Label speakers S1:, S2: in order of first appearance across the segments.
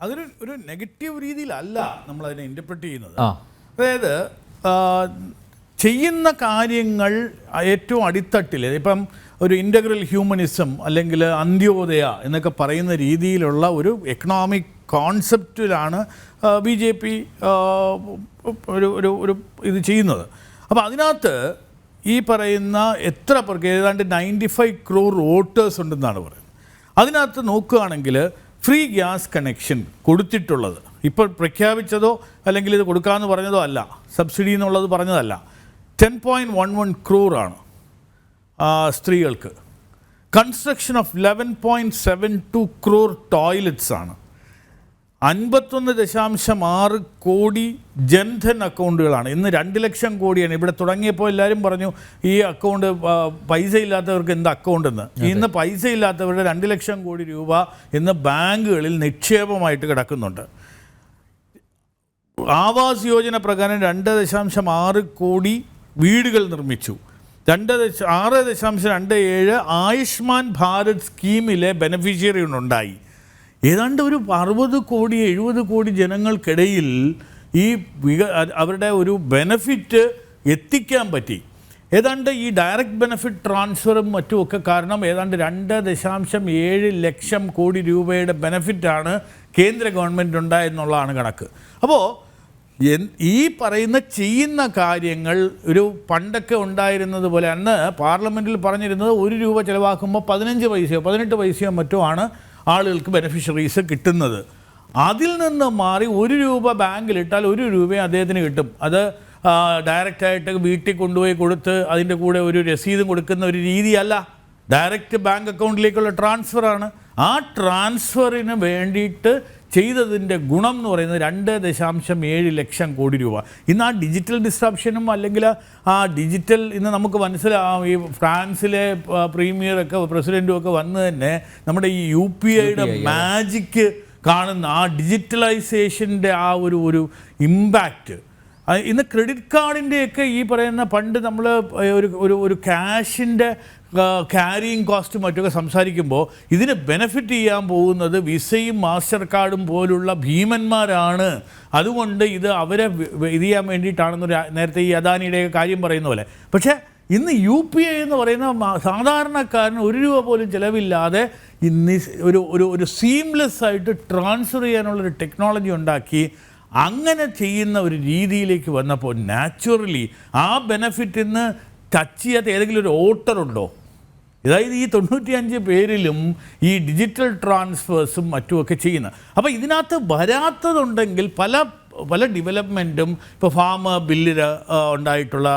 S1: അതൊരു നെഗറ്റീവ് രീതിയിലല്ല നമ്മളതിനെ ഇൻ്റർപ്രറ്റ് ചെയ്യുന്നത്. അതായത് ചെയ്യുന്ന കാര്യങ്ങൾ ഏറ്റവും അടിത്തട്ടിൽ ഇപ്പം ഒരു ഇൻ്റഗ്രൽ ഹ്യൂമനിസം അല്ലെങ്കിൽ അന്ത്യോദയ എന്നൊക്കെ പറയുന്ന രീതിയിലുള്ള ഒരു എക്കണോമിക് കോൺസെപ്റ്റിലാണ് BJP ഒരു ഇത് ചെയ്യുന്നത്. അപ്പോൾ അതിനകത്ത് ഈ പറയുന്ന എത്ര പേർക്ക് ഏതാണ്ട് 95 crore വോട്ടേഴ്സ് ഉണ്ടെന്നാണ് പറയുന്നത്. അതിനകത്ത് നോക്കുകയാണെങ്കിൽ ഫ്രീ ഗ്യാസ് കണക്ഷൻ കൊടുത്തിട്ടുള്ളത് ഇപ്പോൾ പ്രഖ്യാപിച്ചതോ അല്ലെങ്കിൽ ഇത് കൊടുക്കാമെന്ന് പറഞ്ഞതോ അല്ല, സബ്സിഡി എന്നുള്ളത് പറഞ്ഞതല്ല. 10.11 crore ആണ് സ്ത്രീകൾക്ക്. കൺസ്ട്രക്ഷൻ ഓഫ് 11.72 crore ടോയ്ലറ്റ്സ് ആണ്. 51.6 കോടി ജൻധൻ അക്കൗണ്ടുകളാണ്. ഇന്ന് 2 ലക്ഷം കോടിയാണ്. ഇവിടെ തുടങ്ങിയപ്പോൾ എല്ലാവരും പറഞ്ഞു ഈ അക്കൗണ്ട് പൈസ ഇല്ലാത്തവർക്ക് എന്ത് അക്കൗണ്ട് എന്ന്. ഇന്ന് പൈസ ഇല്ലാത്തവരുടെ 2 ലക്ഷം കോടി രൂപ ഇന്ന് ബാങ്കുകളിൽ നിക്ഷേപമായിട്ട് കിടക്കുന്നുണ്ട്. ആവാസ് യോജന പ്രകാരം 2.6 കോടി വീടുകൾ നിർമ്മിച്ചു. 6.27 ആയുഷ്മാൻ ഭാരത് സ്കീമിലെ ബെനഫിഷ്യറി ഉണ്ടായി. ഏതാണ്ട് ഒരു 60 കോടി 70 കോടി ജനങ്ങൾക്കിടയിൽ ഈ അവരുടെ ഒരു ബെനഫിറ്റ് എത്തിക്കാൻ പറ്റി. ഏതാണ്ട് ഈ ഡയറക്റ്റ് ബെനഫിറ്റ് ട്രാൻസ്ഫറും മറ്റുമൊക്കെ കാരണം ഏതാണ്ട് 2.7 ലക്ഷം കോടി രൂപയുടെ ബെനഫിറ്റാണ് കേന്ദ്ര ഗവൺമെൻറ് ഉണ്ടായെന്നുള്ളതാണ് കണക്ക്. അപ്പോൾ ഈ പറയുന്ന ചെയ്യുന്ന കാര്യങ്ങൾ ഒരു പണ്ടൊക്കെ ഉണ്ടായിരുന്നത് പോലെ അന്ന് പാർലമെൻറ്റിൽ പറഞ്ഞിരുന്നത് 1 രൂപ ചിലവാക്കുമ്പോൾ 15 പൈസയോ 18 പൈസയോ മറ്റോ ആണ് ആളുകൾക്ക് ബെനഫിഷ്യറീസ് കിട്ടുന്നത്. അതിൽ നിന്ന് മാറി 1 രൂപ ബാങ്കിലിട്ടാൽ 1 രൂപയും അദ്ദേഹത്തിന് കിട്ടും. അത് ഡയറക്റ്റായിട്ട് വീട്ടിൽ കൊണ്ടുപോയി കൊടുത്ത് അതിൻ്റെ കൂടെ ഒരു രസീതും കൊടുക്കുന്ന ഒരു രീതിയല്ല. ഡയറക്റ്റ് ബാങ്ക് അക്കൗണ്ടിലേക്കുള്ള ട്രാൻസ്ഫറാണ്. ആ ട്രാൻസ്ഫറിന് വേണ്ടിയിട്ട് ചെയ്തതിൻ്റെ ഗുണം എന്ന് പറയുന്നത് 2.7 ലക്ഷം കോടി രൂപ. ഇന്ന് ആ ഡിജിറ്റൽ ഡിസ്ട്രപ്ഷനും അല്ലെങ്കിൽ ആ ഡിജിറ്റൽ ഇന്ന് നമുക്ക് മനസ്സിലാവും. ഈ ഫ്രാൻസിലെ പ്രീമിയറൊക്കെ പ്രസിഡൻറ്റും ഒക്കെ വന്ന് തന്നെ നമ്മുടെ ഈ UPIയുടെ മാജിക്ക് കാണുന്ന ആ ഡിജിറ്റലൈസേഷൻ്റെ ആ ഒരു ഇമ്പാക്റ്റ് ഇന്ന് ക്രെഡിറ്റ് കാർഡിൻ്റെയൊക്കെ ഈ പറയുന്ന പണ്ട് നമ്മൾ ഒരു ക്യാഷിൻ്റെ ക്യാരിയിങ് കോസ്റ്റ് മറ്റൊക്കെ സംസാരിക്കുമ്പോൾ ഇതിന് ബെനഫിറ്റ് ചെയ്യാൻ പോകുന്നത് വിസയും മാസ്റ്റർ കാർഡും പോലുള്ള ഭീമന്മാരാണ്. അതുകൊണ്ട് ഇത് അവരെ ഇത് ചെയ്യാൻ വേണ്ടിയിട്ടാണെന്ന് നേരത്തെ ഈ അദാനിയുടെ കാര്യം പറയുന്ന പോലെ. പക്ഷേ ഇന്ന് UPI എന്ന് പറയുന്ന സാധാരണക്കാരന് 1 രൂപ പോലും ചിലവില്ലാതെ ഇന്ന് ഒരു സീംലെസ് ആയിട്ട് ട്രാൻസ്ഫർ ചെയ്യാനുള്ളൊരു ടെക്നോളജി ഉണ്ടാക്കി. അങ്ങനെ ചെയ്യുന്ന ഒരു രീതിയിലേക്ക് വന്നപ്പോൾ നാച്ചുറലി ആ ബെനഫിറ്റിൽ നിന്ന് ടച്ച് ചെയ്യാത്ത ഏതെങ്കിലും ഒരു വോട്ടറുണ്ടോ? അതായത് ഈ 95 പേരിലും ഈ ഡിജിറ്റൽ ട്രാൻസ്ഫേഴ്സും മറ്റുമൊക്കെ ചെയ്യുന്നത്. അപ്പോൾ ഇതിനകത്ത് വരാത്തതുണ്ടെങ്കിൽ പല ഡെവലപ്മെൻറ്റും ഇപ്പോൾ ഫാമർ ബില്ലിൽ ഉണ്ടായിട്ടുള്ള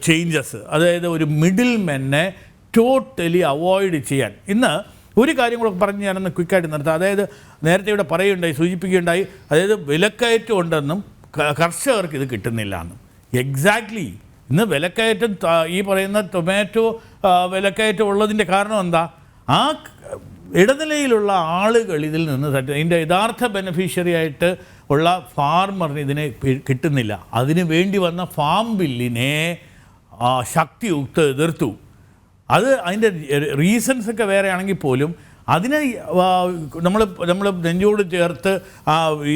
S1: ചേഞ്ചസ്, അതായത് ഒരു മിഡിൽ മെന്നെ ടോട്ടലി അവോയ്ഡ് ചെയ്യാൻ. ഇന്ന് ഒരു കാര്യം കൂടെ പറഞ്ഞ് ഞാനൊന്ന് ക്വിക്കായിട്ട് നിർത്താം. അതായത് നേരത്തെ ഇവിടെ പറയുകയുണ്ടായി, സൂചിപ്പിക്കുകയുണ്ടായി, അതായത് വിലക്കയറ്റം ഉണ്ടെന്നും കർഷകർക്ക് ഇത് കിട്ടുന്നില്ല എന്നും. എക്സാക്ട്ലി ഇന്ന് വിലക്കയറ്റം ഈ പറയുന്ന ടൊമാറ്റോ വിലക്കയറ്റം ഉള്ളതിൻ്റെ കാരണം എന്താ? ആ ഇടനിലയിലുള്ള ആളുകൾ ഇതിൽ നിന്ന് ഇതിൻ്റെ യഥാർത്ഥ ബെനഫിഷ്യറി ആയിട്ട് ഉള്ള ഫാർമറിന് ഇതിനെ കിട്ടുന്നില്ല. അതിന് വേണ്ടി വന്ന ഫാം ബില്ലിനെ ശക്തിയുക്ത എതിർത്തു. അത് അതിൻ്റെ റീസൺസൊക്കെ വേറെ ആണെങ്കിൽ പോലും അതിനെ നമ്മൾ നെഞ്ചോട് ചേർത്ത്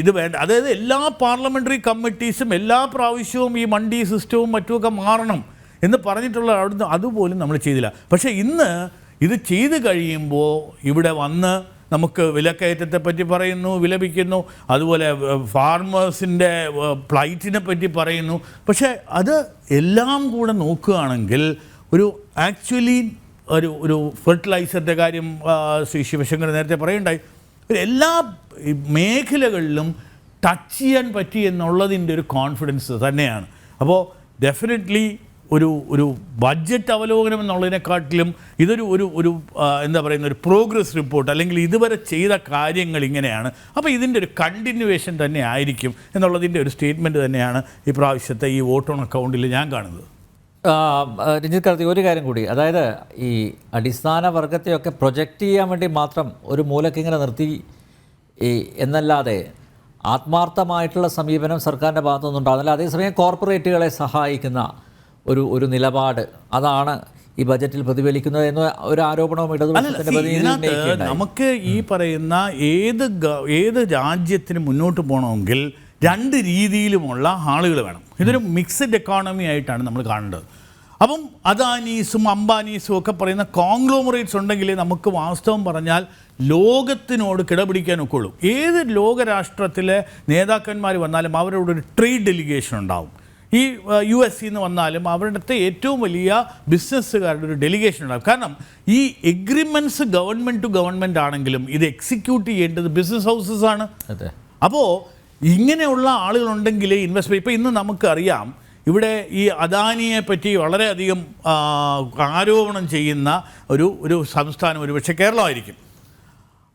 S1: ഇത് വേണ്ട. അതായത് എല്ലാ പാർലമെൻ്ററി കമ്മിറ്റീസും എല്ലാ പ്രാവശ്യവും ഈ മണ്ഡി സിസ്റ്റവും മറ്റുമൊക്കെ മാറണം എന്ന് പറഞ്ഞിട്ടുള്ള അവിടുന്ന് അതുപോലും നമ്മൾ ചെയ്തില്ല. പക്ഷേ ഇന്ന് ഇത് ചെയ്ത് കഴിയുമ്പോൾ ഇവിടെ വന്ന് നമുക്ക് വിലക്കയറ്റത്തെ പറ്റി പറയുന്നു, വിലപിക്കുന്നു, അതുപോലെ ഫാർമേഴ്സിൻ്റെ പ്ലൈറ്റിനെ പറ്റി പറയുന്നു. പക്ഷേ അത് എല്ലാം കൂടെ നോക്കുകയാണെങ്കിൽ ആക്ച്വലി ഒരു ഫെർട്ടിലൈസറിൻ്റെ കാര്യം ശ്രീ ശിവശങ്കർ നേരത്തെ പറയുണ്ടായി. എല്ലാ മേഖലകളിലും ടച്ച് ചെയ്യാൻ പറ്റി എന്നുള്ളതിൻ്റെ ഒരു കോൺഫിഡൻസ് തന്നെയാണ്. അപ്പോൾ ഡെഫിനറ്റ്ലി ഒരു ബഡ്ജറ്റ് അവലോകനം എന്നുള്ളതിനെക്കാട്ടിലും ഇതൊരു എന്താ പറയുന്ന ഒരു പ്രോഗ്രസ് റിപ്പോർട്ട്, അല്ലെങ്കിൽ ഇതുവരെ ചെയ്ത കാര്യങ്ങൾ ഇങ്ങനെയാണ്, അപ്പോൾ ഇതിൻ്റെ ഒരു കണ്ടിന്യൂവേഷൻ തന്നെ ആയിരിക്കും എന്നുള്ളതിൻ്റെ ഒരു സ്റ്റേറ്റ്മെൻറ്റ് തന്നെയാണ് ഈ പ്രാവശ്യത്തെ ഈ വോട്ട് ഓൺ അക്കൗണ്ടിൽ ഞാൻ കാണുന്നത്.
S2: രഞ്ജിത്ത് കാർത്തി, ഒരു കാര്യം കൂടി, അതായത് ഈ അടിസ്ഥാന വർഗത്തെയൊക്കെ പ്രൊജക്റ്റ് ചെയ്യാൻ വേണ്ടി മാത്രം ഒരു മൂലക്കിങ്ങനെ നിർത്തി എന്നല്ലാതെ ആത്മാർത്ഥമായിട്ടുള്ള സമീപനം സർക്കാരിൻ്റെ ഭാഗത്തുനിന്നുണ്ടാകുന്നില്ല. അതേസമയം കോർപ്പറേറ്റുകളെ സഹായിക്കുന്ന ഒരു നിലപാട്, അതാണ് ഈ ബജറ്റിൽ പ്രതിഫലിക്കുന്നത് എന്ന ഒരു ആരോപണവും ഇടതുപക്ഷത്തിൻ്റെ
S1: ഇതിനകത്ത് നമുക്ക് ഈ പറയുന്ന ഏത് രാജ്യത്തിന് മുന്നോട്ട് പോകണമെങ്കിൽ രണ്ട് രീതിയിലുമുള്ള ആളുകൾ വേണം. ഇതൊരു മിക്സഡ് എക്കോണമി ആയിട്ടാണ് നമ്മൾ കാണേണ്ടത്. അപ്പം അദാനീസും അംബാനീസും ഒക്കെ പറയുന്ന കോൺഗ്ലോമറേറ്റ്സ് ഉണ്ടെങ്കിലേ നമുക്ക് വാസ്തവം പറഞ്ഞാൽ ലോകത്തിനോട് കിടപിടിക്കാൻ ഒക്കുള്ളൂ. ഏത് ലോകരാഷ്ട്രത്തിലെ നേതാക്കന്മാർ വന്നാലും അവരോട് ഒരു ട്രേഡ് ഡെലിഗേഷൻ ഉണ്ടാവും. ഈ US നിന്ന് വന്നാലും അവരുടെ ഏറ്റവും വലിയ ബിസിനസ്സുകാരുടെ ഒരു ഡെലിഗേഷൻ ഉണ്ടാകും. കാരണം ഈ എഗ്രിമെൻറ്റ്സ് ഗവൺമെൻറ് ടു ഗവൺമെൻറ് ആണെങ്കിലും ഇത് എക്സിക്യൂട്ട് ചെയ്യേണ്ടത് ബിസിനസ് ഹൗസസ് ആണ്. അപ്പോൾ ഇങ്ങനെയുള്ള ആളുകളുണ്ടെങ്കിലേ ഇൻവെസ്റ്റ്മെൻറ്റ്. ഇപ്പോൾ ഇന്ന് നമുക്കറിയാം ഇവിടെ ഈ അദാനിയെ പറ്റി വളരെയധികം ആരോപണം ചെയ്യുന്ന ഒരു സംസ്ഥാനം ഒരുപക്ഷെ കേരളമായിരിക്കും.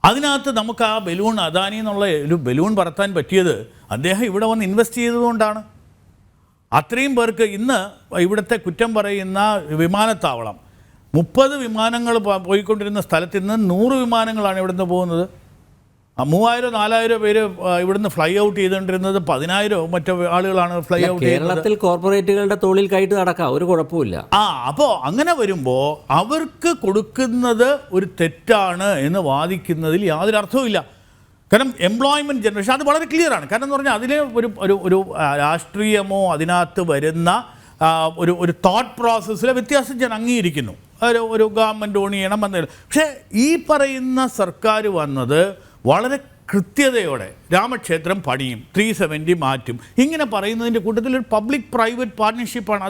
S1: അതിനകത്ത് നമുക്ക് ആ ബലൂൺ അദാനി എന്നുള്ള ഒരു ബലൂൺ പറത്താൻ പറ്റിയത് അദ്ദേഹം ഇവിടെ വന്ന് ഇൻവെസ്റ്റ് ചെയ്തതുകൊണ്ടാണ്. അത്രയും പേർക്ക് ഇന്ന് ഇവിടുത്തെ കുറ്റം പറയുന്ന വിമാനത്താവളം 30 വിമാനങ്ങൾ പോയിക്കൊണ്ടിരുന്ന സ്ഥലത്ത് നിന്ന് 100 വിമാനങ്ങളാണ് ഇവിടുന്ന് പോകുന്നത്. 3000-4000 പേര് ഇവിടുന്ന് ഫ്ലൈ ഔട്ട് ചെയ്തുകൊണ്ടിരുന്നത് 10,000 മറ്റോ ആളുകളാണ് ഫ്ലൈ ഔട്ട്.
S2: കേരളത്തിൽ കോർപ്പറേറ്റുകളുടെ തോളിൽ കയറ്റി നടക്കാം, ഒരു കുഴപ്പമില്ല.
S1: അപ്പോൾ അങ്ങനെ വരുമ്പോൾ അവർക്ക് കൊടുക്കുന്നത് ഒരു തെറ്റാണ് എന്ന് വാദിക്കുന്നതിൽ യാതൊരു അർത്ഥവുമില്ല. കാരണം എംപ്ലോയ്മെൻറ്റ് ജനറേഷൻ അത് വളരെ ക്ലിയറാണ്. കാരണം എന്ന് പറഞ്ഞാൽ അതിന് ഒരു രാഷ്ട്രീയമോ അതിനകത്ത് വരുന്ന ഒരു തോട്ട് പ്രോസസ്സിലെ വ്യത്യാസം ഞാൻ അംഗീകരിക്കുന്നു. ഒരു ഗവൺമെൻറ് ഓൺ ചെയ്യണമെന്ന്. പക്ഷേ ഈ പറയുന്ന സർക്കാർ വന്നത് വളരെ കൃത്യതയോടെ രാമക്ഷേത്രം പണിയും, 370 മാറ്റും, ഇങ്ങനെ പറയുന്നതിൻ്റെ കൂട്ടത്തിൽ ഒരു പബ്ലിക് പ്രൈവറ്റ് പാർട്ട്ണർഷിപ്പാണ്.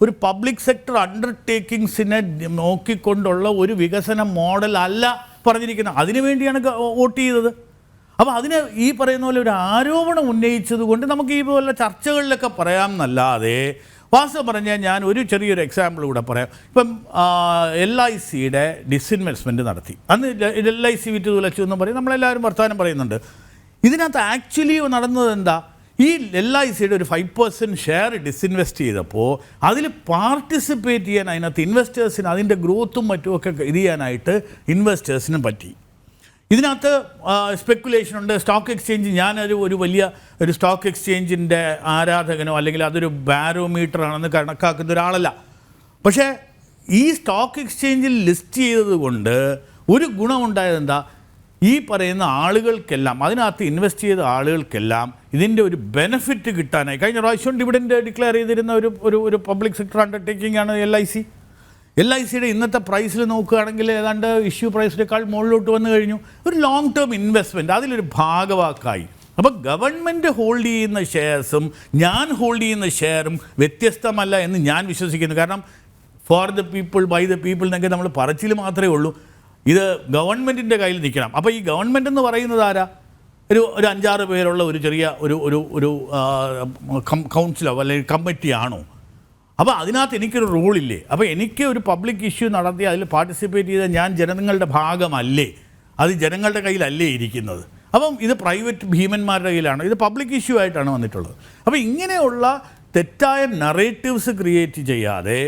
S1: ഒരു പബ്ലിക് സെക്ടർ അണ്ടർടേക്കിങ്സിനെ നോക്കിക്കൊണ്ടുള്ള ഒരു വികസന മോഡൽ അല്ല പറഞ്ഞിരിക്കുന്നത്. അതിനു വേണ്ടിയാണ് വോട്ട് ചെയ്തത്. അപ്പോൾ അതിന് ഈ പറയുന്ന പോലെ ഒരു ആരോപണം ഉന്നയിച്ചത് കൊണ്ട് നമുക്ക് ഈ പോലെ ചർച്ചകളിലൊക്കെ പറയാം എന്നല്ലാതെ വാസ്തവം പറഞ്ഞാൽ ഞാൻ ഒരു ചെറിയൊരു എക്സാമ്പിൾ കൂടെ പറയാം. ഇപ്പം LICയുടെ ഡിസ്ഇൻവെസ്റ്റ്മെൻറ്റ് നടത്തി. അന്ന് LIC വിറ്റ് തുലച്ചു എന്ന് പറയും, നമ്മളെല്ലാവരും വർത്തമാനം പറയുന്നുണ്ട്. ഇതിനകത്ത് ആക്ച്വലി നടന്നത് എന്താ? ഈ LICയുടെ ഒരു 5% ഷെയർ ഡിസ്ഇൻവെസ്റ്റ് ചെയ്തപ്പോൾ അതിൽ പാർട്ടിസിപ്പേറ്റ് ചെയ്യാൻ അതിനകത്ത് ഇൻവെസ്റ്റേഴ്സിന് അതിൻ്റെ ഗ്രോത്തും മറ്റുമൊക്കെ ഇത് ചെയ്യാനായിട്ട് ഇൻവെസ്റ്റേഴ്സിനും പറ്റി. ഇതിനകത്ത് സ്പെക്കുലേഷൻ ഉണ്ട്. സ്റ്റോക്ക് എക്സ്ചേഞ്ച്, ഞാനൊരു വലിയ ഒരു സ്റ്റോക്ക് എക്സ്ചേഞ്ചിൻ്റെ ആരാധകനോ അല്ലെങ്കിൽ അതൊരു ബാരോമീറ്റർ ആണെന്ന് കണക്കാക്കുന്ന ഒരാളല്ല. പക്ഷേ ഈ സ്റ്റോക്ക് എക്സ്ചേഞ്ചിൽ ലിസ്റ്റ് ചെയ്തത് കൊണ്ട് ഒരു ഗുണമുണ്ടായത് എന്താ? ഈ പറയുന്ന ആളുകൾക്കെല്ലാം, അതിനകത്ത് ഇൻവെസ്റ്റ് ചെയ്ത ആളുകൾക്കെല്ലാം ഇതിൻ്റെ ഒരു ബെനിഫിറ്റ് കിട്ടാനായി കഴിഞ്ഞ പ്രാവശ്യം ഡിവിഡൻഡ് ഡിക്ലെയർ ചെയ്തിരുന്ന ഒരു പബ്ലിക് സെക്ടർ അണ്ടർടേക്കിംഗ് ആണ് LIC. LICയുടെ ഇന്നത്തെ പ്രൈസിൽ നോക്കുകയാണെങ്കിൽ ഏതാണ്ട് ഇഷ്യൂ പ്രൈസിനേക്കാൾ മുകളിലോട്ട് വന്നു കഴിഞ്ഞു. ഒരു ലോങ് ടേം ഇൻവെസ്റ്റ്മെൻറ്റ് അതിലൊരു ഭാഗവാക്കായി. അപ്പോൾ ഗവൺമെൻറ് ഹോൾഡ് ചെയ്യുന്ന ഷെയർസും ഞാൻ ഹോൾഡ് ചെയ്യുന്ന ഷെയറും വ്യത്യസ്തമല്ല എന്ന് ഞാൻ വിശ്വസിക്കുന്നു. കാരണം for the people by the people എന്നൊക്കെ നമ്മൾ പറച്ചിൽ മാത്രമേ ഉള്ളൂ. ഇത് ഗവൺമെൻറ്റിൻ്റെ കയ്യിൽ നിൽക്കണം. അപ്പോൾ ഈ ഗവൺമെൻറ് എന്ന് പറയുന്നത് ആരാ? ഒരു 5-6 പേരുള്ള ഒരു ചെറിയ ഒരു കൗൺസിലോ അല്ലെങ്കിൽ കമ്മിറ്റിയാണോ? അപ്പോൾ അതിനകത്ത് എനിക്കൊരു റോളില്ലേ? അപ്പോൾ എനിക്ക് ഒരു പബ്ലിക് ഇഷ്യൂ നടത്തി അതിൽ പാർട്ടിസിപ്പേറ്റ് ചെയ്ത ഞാൻ ജനങ്ങളുടെ ഭാഗമല്ലേ? അത് ജനങ്ങളുടെ കയ്യിലല്ലേ ഇരിക്കുന്നത്? അപ്പം ഇത് പ്രൈവറ്റ് ഭീമന്മാരുടെ കയ്യിലാണ്. ഇത് പബ്ലിക് ഇഷ്യൂ ആയിട്ടാണ് വന്നിട്ടുള്ളത്. അപ്പോൾ ഇങ്ങനെയുള്ള തെറ്റായ നറേറ്റീവ്സ് ക്രിയേറ്റ് ചെയ്യാതെ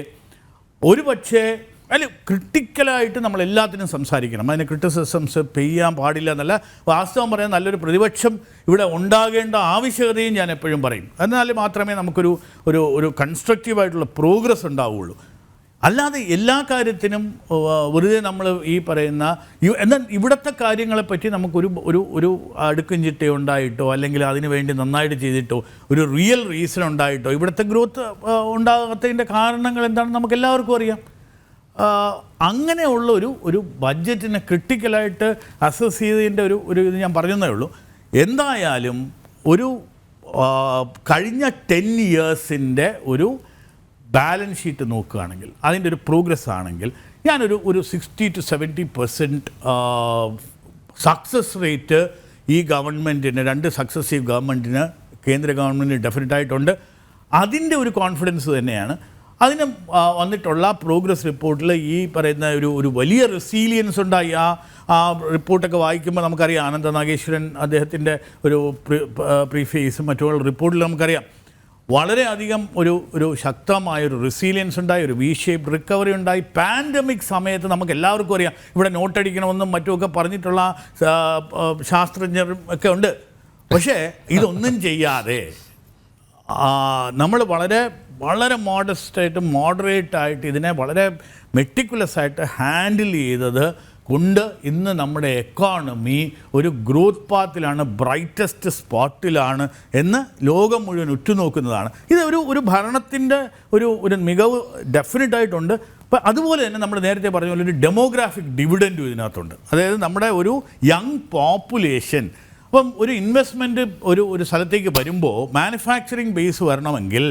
S1: ഒരു പക്ഷേ അല്ല ക്രിട്ടിക്കലായിട്ട് നമ്മൾ എല്ലാത്തിനും സംസാരിക്കണം. അതിന് ക്രിറ്റിസിസംസ് ചെയ്യാൻ പാടില്ല എന്നല്ല. വാസ്തവം പറയാൻ നല്ലൊരു പ്രതിപക്ഷം ഇവിടെ ഉണ്ടാകേണ്ട ആവശ്യകതയും ഞാൻ എപ്പോഴും പറയും. എന്നാൽ മാത്രമേ നമുക്കൊരു കൺസ്ട്രക്റ്റീവായിട്ടുള്ള പ്രോഗ്രസ് ഉണ്ടാവുകയുള്ളൂ. അല്ലാതെ എല്ലാ കാര്യത്തിനും വെറുതെ നമ്മൾ ഈ പറയുന്ന എന്നാൽ ഇവിടുത്തെ കാര്യങ്ങളെപ്പറ്റി നമുക്കൊരു അടുക്കും ചിട്ടയുണ്ടായിട്ടോ അല്ലെങ്കിൽ അതിന് വേണ്ടി നന്നായിട്ട് ചെയ്തിട്ടോ ഒരു റിയൽ റീസൺ ഉണ്ടായിട്ടോ ഇവിടുത്തെ ഗ്രോത്ത് ഉണ്ടാകാത്തതിൻ്റെ കാരണങ്ങൾ എന്താണെന്ന് നമുക്ക് എല്ലാവർക്കും അറിയാം. അങ്ങനെയുള്ള ഒരു ബഡ്ജറ്റിനെ ക്രിട്ടിക്കലായിട്ട് അസസ് ചെയ്തതിൻ്റെ ഒരു ഇത് ഞാൻ പറഞ്ഞതേ ഉള്ളൂ. എന്തായാലും കഴിഞ്ഞ 10 ഇയേഴ്സിൻ്റെ ഒരു ബാലൻസ് ഷീറ്റ് നോക്കുകയാണെങ്കിൽ അതിൻ്റെ ഒരു പ്രോഗ്രസ് ആണെങ്കിൽ ഞാനൊരു 60-70% സക്സസ് റേറ്റ് ഈ ഗവൺമെൻറ്റിന് 2 സക്സസീവ് ഗവൺമെൻറ്റിന് കേന്ദ്ര ഗവൺമെൻറ്റിന് ഡെഫിനറ്റായിട്ടുണ്ട്. അതിൻ്റെ ഒരു കോൺഫിഡൻസ് തന്നെയാണ്. അതിന് വന്നിട്ടുള്ള പ്രോഗ്രസ് റിപ്പോർട്ടിൽ ഈ പറയുന്ന ഒരു വലിയ റെസീലിയൻസ് ഉണ്ടായി. ആ റിപ്പോർട്ടൊക്കെ വായിക്കുമ്പോൾ നമുക്കറിയാം. ആനന്ദ നാഗേശ്വരൻ അദ്ദേഹത്തിൻ്റെ ഒരു പ്രീഫേസും മറ്റുള്ള റിപ്പോർട്ടിൽ നമുക്കറിയാം വളരെയധികം ഒരു ശക്തമായൊരു റെസീലിയൻസ് ഉണ്ടായി, ഒരു വി ഷേപ്പ് റിക്കവറി ഉണ്ടായി. പാൻഡമിക് സമയത്ത് നമുക്ക് എല്ലാവർക്കും അറിയാം ഇവിടെ നോട്ടടിക്കണമെന്നും മറ്റുമൊക്കെ പറഞ്ഞിട്ടുള്ള ശാസ്ത്രജ്ഞരും ഒക്കെ ഉണ്ട്. പക്ഷേ ഇതൊന്നും ചെയ്യാതെ നമ്മൾ വളരെ വളരെ മോഡസ്റ്റായിട്ട് മോഡറേറ്റായിട്ട് ഇതിനെ വളരെ മെറ്റിക്കുലസ് ആയിട്ട് ഹാൻഡിൽ ചെയ്തത് കൊണ്ട് ഇന്ന് നമ്മുടെ എക്കോണമി ഒരു ഗ്രോത്ത് പാത്തിലാണ്, ബ്രൈറ്റസ്റ്റ് സ്പോട്ടിലാണ് എന്ന് ലോകം മുഴുവൻ ഉറ്റുനോക്കുന്നതാണ്. ഇത് ഒരു ഭരണത്തിൻ്റെ ഒരു മികവ് ഡെഫിനറ്റായിട്ടുണ്ട്. അപ്പം അതുപോലെ തന്നെ നമ്മൾ നേരത്തെ പറഞ്ഞ പോലെ ഒരു ഡെമോഗ്രാഫിക് ഡിവിഡൻറ്റും ഇതിനകത്തുണ്ട്. അതായത് നമ്മുടെ ഒരു യങ് പോപ്പുലേഷൻ, അപ്പം ഒരു ഇൻവെസ്റ്റ്മെൻറ്റ് ഒരു സ്ഥലത്തേക്ക് വരുമ്പോൾ മാനുഫാക്ചറിങ് ബേസ് വരണമെങ്കിൽ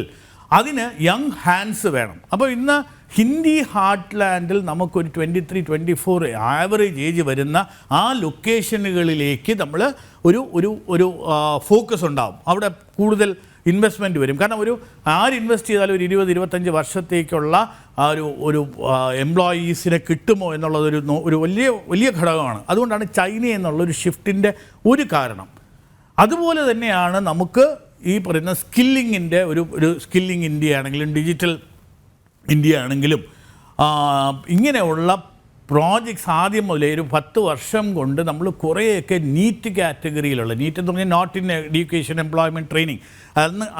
S1: അതിന് യങ് ഹാൻഡ്സ് വേണം. അപ്പോൾ ഇന്ന് ഹിന്ദി ഹാർട്ട് ലാൻഡിൽ നമുക്കൊരു 23-24 ആവറേജ് ഏജ് വരുന്ന ആ ലൊക്കേഷനുകളിലേക്ക് നമ്മൾ ഒരു ഫോക്കസ് ഉണ്ടാവും. അവിടെ കൂടുതൽ ഇൻവെസ്റ്റ്മെൻറ്റ് വരും. കാരണം ആര് ഇൻവെസ്റ്റ് ചെയ്താലും ഒരു 20-25 വർഷത്തേക്കുള്ള ഒരു എംപ്ലോയീസിനെ കിട്ടുമോ എന്നുള്ളതൊരു വലിയ ഘടകമാണ്. അതുകൊണ്ടാണ് ചൈന എന്നുള്ളൊരു ഷിഫ്റ്റിൻ്റെ ഒരു കാരണം. അതുപോലെ തന്നെയാണ് നമുക്ക് ഈ പറയുന്ന സ്കില്ലിങ്ങിൻ്റെ ഒരു സ്കില്ലിങ് ഇന്ത്യ ആണെങ്കിലും ഡിജിറ്റൽ ഇന്ത്യ ആണെങ്കിലും ഇങ്ങനെയുള്ള പ്രോജക്ട്സ് ആദ്യം മുതലേ ഒരു 10 വർഷം കൊണ്ട് നമ്മൾ കുറേയൊക്കെ നീറ്റ് കാറ്റഗറിയിലുള്ള, നീറ്റ് എന്ന് പറഞ്ഞാൽ not in education employment training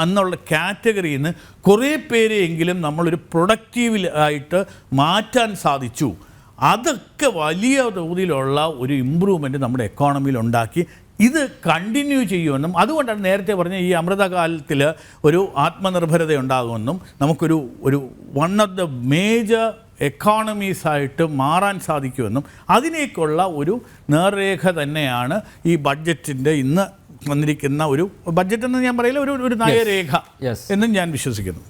S1: അന്നുള്ള കാറ്റഗറിയിൽ നിന്ന് കുറേ പേരെയെങ്കിലും നമ്മളൊരു പ്രൊഡക്റ്റീവിലായിട്ട് മാറ്റാൻ സാധിച്ചു. അതൊക്കെ വലിയ തോതിലുള്ള ഒരു ഇമ്പ്രൂവ്മെൻറ്റ് നമ്മുടെ എക്കോണമിയിൽ ഉണ്ടാക്കി. ഇത് കണ്ടിന്യൂ ചെയ്യുമെന്നും അതുകൊണ്ടാണ് നേരത്തെ പറഞ്ഞ ഈ അമൃതകാലത്തിൽ ഒരു ആത്മനിർഭരത ഉണ്ടാകുമെന്നും നമുക്കൊരു വൺ ഓഫ് ദ മേജർ എക്കോണമീസായിട്ട് മാറാൻ സാധിക്കുമെന്നും അതിനേക്കുള്ള ഒരു നേർരേഖ തന്നെയാണ് ഈ ബഡ്ജറ്റിൻ്റെ ഇന്ന് വന്നിരിക്കുന്ന ഒരു ബഡ്ജറ്റ് എന്ന് ഞാൻ പറയില്ല, ഒരു നയരേഖ എന്നും ഞാൻ വിശ്വസിക്കുന്നു.